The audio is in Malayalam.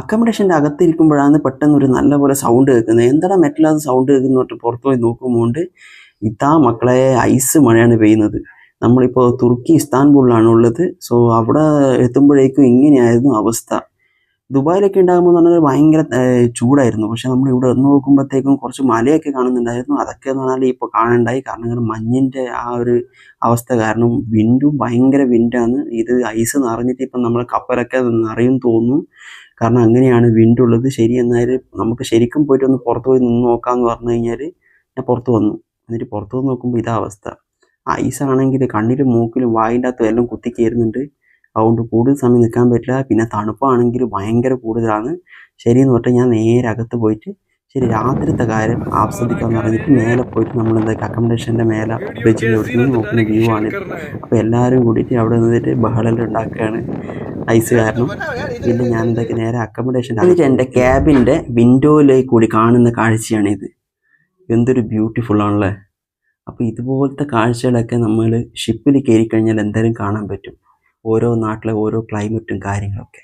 അക്കോമഡേഷൻ്റെ അകത്തിരിക്കുമ്പോഴാണ് പെട്ടെന്ന് ഒരു നല്ലപോലെ സൗണ്ട് കേൾക്കുന്നത്. എന്താടാ മെറ്റലാതെ സൗണ്ട് കേൾക്കുന്നു പറഞ്ഞിട്ട് പുറത്ത് പോയി നോക്കുമ്പോൾ ഇതാ മക്കളെ ഐസ് മഴയാണ് പെയ്യുന്നത്. നമ്മളിപ്പോൾ തുർക്കി ഇസ്താൻബുളിലാണ് ഉള്ളത്. സോ അവിടെ എത്തുമ്പോഴേക്കും ഇങ്ങനെയായിരുന്നു അവസ്ഥ. ദുബായിലൊക്കെ ഉണ്ടാകുമ്പോൾ എന്ന് പറഞ്ഞാൽ ഭയങ്കര ചൂടായിരുന്നു. പക്ഷെ നമ്മൾ ഇവിടെ വന്ന് നോക്കുമ്പോഴത്തേക്കും കുറച്ച് മലയൊക്കെ കാണുന്നുണ്ടായിരുന്നു. അതൊക്കെ എന്ന് പറഞ്ഞാൽ ഇപ്പോൾ കാണാണ്ടായി. കാരണം ഇങ്ങനെ മഞ്ഞിൻ്റെ ആ ഒരു അവസ്ഥ കാരണം വിൻഡും ഭയങ്കര വിൻഡാണ്. ഇത് ഐസ് നിറഞ്ഞിട്ട് ഇപ്പം നമ്മളെ കപ്പലൊക്കെ നിറയും തോന്നുന്നു. കാരണം അങ്ങനെയാണ് വിൻഡുള്ളത്. ശരി എന്നാൽ നമുക്ക് ശരിക്കും പോയിട്ട് ഒന്ന് പുറത്ത് പോയി നിന്ന് നോക്കാമെന്ന് പറഞ്ഞു കഴിഞ്ഞാൽ ഞാൻ പുറത്ത് വന്നു. എന്നിട്ട് പുറത്ത് വന്ന് നോക്കുമ്പോൾ ഇതാ അവസ്ഥ. ഐസാണെങ്കിൽ കണ്ണിലും മൂക്കിലും വായിൻ്റെ അകത്തും എല്ലാം കുത്തിക്കയറുന്നുണ്ട്. അതുകൊണ്ട് കൂടുതൽ സമയം നിൽക്കാൻ പറ്റില്ല. പിന്നെ തണുപ്പാണെങ്കിൽ ഭയങ്കര കൂടുതലാണ്. ശരിയെന്ന് പറഞ്ഞിട്ട് ഞാൻ നേരെ അകത്ത് പോയിട്ട് ശരി രാത്രിത്തെ കാര്യം ആസ്വദിക്കാമെന്ന് പറഞ്ഞിട്ട് മേലെ പോയിട്ട് നമ്മൾ എന്താക്കി അക്കോമഡേഷൻ്റെ മേലെ ബ്രിഡ്ജിൽ നിന്ന് നോക്കുന്ന വ്യൂ ആണിത്. അപ്പോൾ എല്ലാവരും കൂടിയിട്ട് അവിടെ നിന്നിട്ട് ബഹളം ഉണ്ടാക്കുകയാണ് ഐസ് കാരണം. പിന്നെ ഞാൻ എന്താക്കി നേരെ അക്കോമഡേഷൻ എന്നിട്ട് എൻ്റെ ക്യാബിൻ്റെ വിൻഡോയിലേക്ക് കൂടി കാണുന്ന കാഴ്ചയാണിത്. എന്തൊരു ബ്യൂട്ടിഫുൾ ആണല്ലേ. അപ്പോൾ ഇതുപോലത്തെ കാഴ്ചകളൊക്കെ നമ്മൾ ഷിപ്പിൽ കയറി കഴിഞ്ഞാൽ എന്തായാലും കാണാൻ പറ്റും. ഓരോ നാട്ടിലെ ഓരോ ക്ലൈമറ്റും കാര്യങ്ങളൊക്കെ.